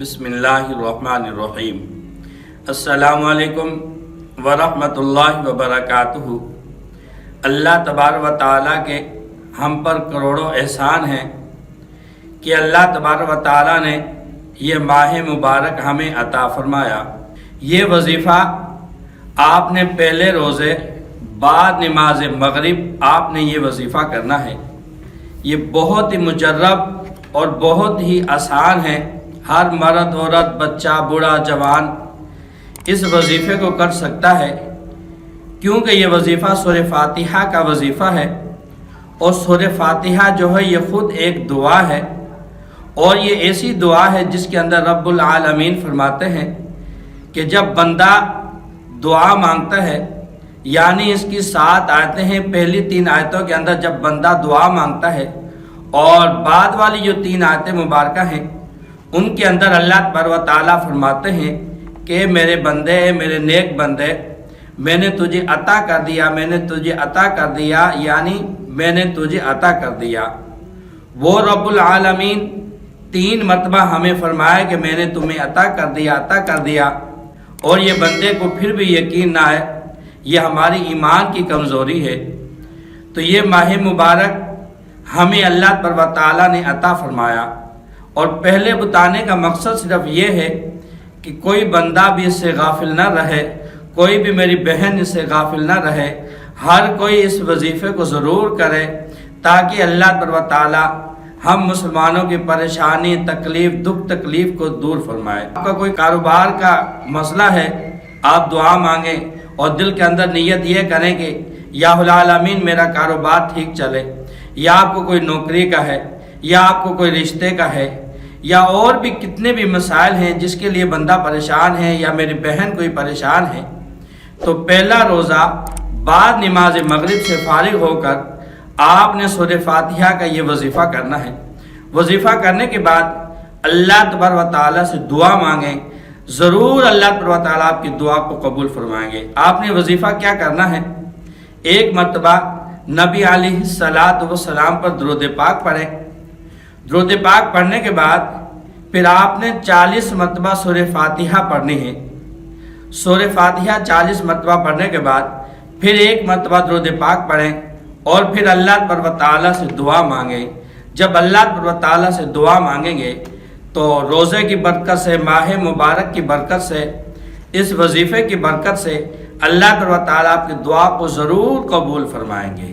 بسم اللہ الرحمن الرحیم۔ السلام علیکم ورحمۃ اللہ وبرکاتہ۔ اللہ تبارک و تعالیٰ کے ہم پر کروڑوں احسان ہیں کہ اللہ تبارک و تعالیٰ نے یہ ماہ مبارک ہمیں عطا فرمایا۔ یہ وظیفہ آپ نے پہلے روزے بعد نماز مغرب آپ نے یہ وظیفہ کرنا ہے۔ یہ بہت ہی مجرب اور بہت ہی آسان ہے۔ ہر مرد عورت بچہ بوڑھا جوان اس وظیفے کو کر سکتا ہے، کیونکہ یہ وظیفہ سورہ فاتحہ کا وظیفہ ہے، اور سورہ فاتحہ جو ہے یہ خود ایک دعا ہے، اور یہ ایسی دعا ہے جس کے اندر رب العالمین فرماتے ہیں کہ جب بندہ دعا مانگتا ہے، یعنی اس کی 7 آیتیں ہیں، پہلی 3 آیتوں کے اندر جب بندہ دعا مانگتا ہے اور بعد والی جو 3 آیتیں مبارکہ ہیں ان کے اندر اللہ تبارک و تعالیٰ فرماتے ہیں کہ میرے بندے، میرے نیک بندے، میں نے تجھے عطا کر دیا، میں نے تجھے عطا کر دیا، یعنی میں نے تجھے عطا کر دیا۔ وہ رب العالمین 3 مرتبہ ہمیں فرمایا کہ میں نے تمہیں عطا کر دیا، عطا کر دیا، اور یہ بندے کو پھر بھی یقین نہ ہے، یہ ہماری ایمان کی کمزوری ہے۔ تو یہ ماہ مبارک ہمیں اللہ تبارک و تعالیٰ نے عطا فرمایا، اور پہلے بتانے کا مقصد صرف یہ ہے کہ کوئی بندہ بھی اس سے غافل نہ رہے، کوئی بھی میری بہن اس سے غافل نہ رہے، ہر کوئی اس وظیفے کو ضرور کرے، تاکہ اللہ تبارک و تعالیٰ ہم مسلمانوں کی پریشانی، تکلیف، دکھ تکلیف کو دور فرمائے۔ آپ کا کوئی کاروبار کا مسئلہ ہے، آپ دعا مانگیں اور دل کے اندر نیت یہ کریں کہ یا العالمین میرا کاروبار ٹھیک چلے، یا آپ کو کوئی نوکری کا ہے، یا آپ کو کوئی رشتے کا ہے، یا اور بھی کتنے بھی مسائل ہیں جس کے لیے بندہ پریشان ہے، یا میری بہن کوئی پریشان ہے، تو پہلا روزہ بعد نماز مغرب سے فارغ ہو کر آپ نے سورہ فاتحہ کا یہ وظیفہ کرنا ہے۔ وظیفہ کرنے کے بعد اللہ تبارک و تعالیٰ سے دعا مانگیں، ضرور اللہ تبارک و تعالیٰ آپ کی دعا کو قبول فرمائیں گے۔ آپ نے وظیفہ کیا کرنا ہے؟ ایک مرتبہ نبی علیہ السلام پر درود پاک پڑھیں۔ درود پاک پڑھنے کے بعد پھر آپ نے 40 مرتبہ سورہ فاتحہ پڑھنی ہے۔ سورہ فاتحہ 40 مرتبہ پڑھنے کے بعد پھر ایک مرتبہ درود پاک پڑھیں، اور پھر اللہ تبارک و تعالیٰ سے دعا مانگیں۔ جب اللہ تبارک و تعالیٰ سے دعا مانگیں گے تو روزے کی برکت سے، ماہ مبارک کی برکت سے، اس وظیفے کی برکت سے اللہ تبارک و تعالیٰ آپ کی دعا کو ضرور قبول فرمائیں گے۔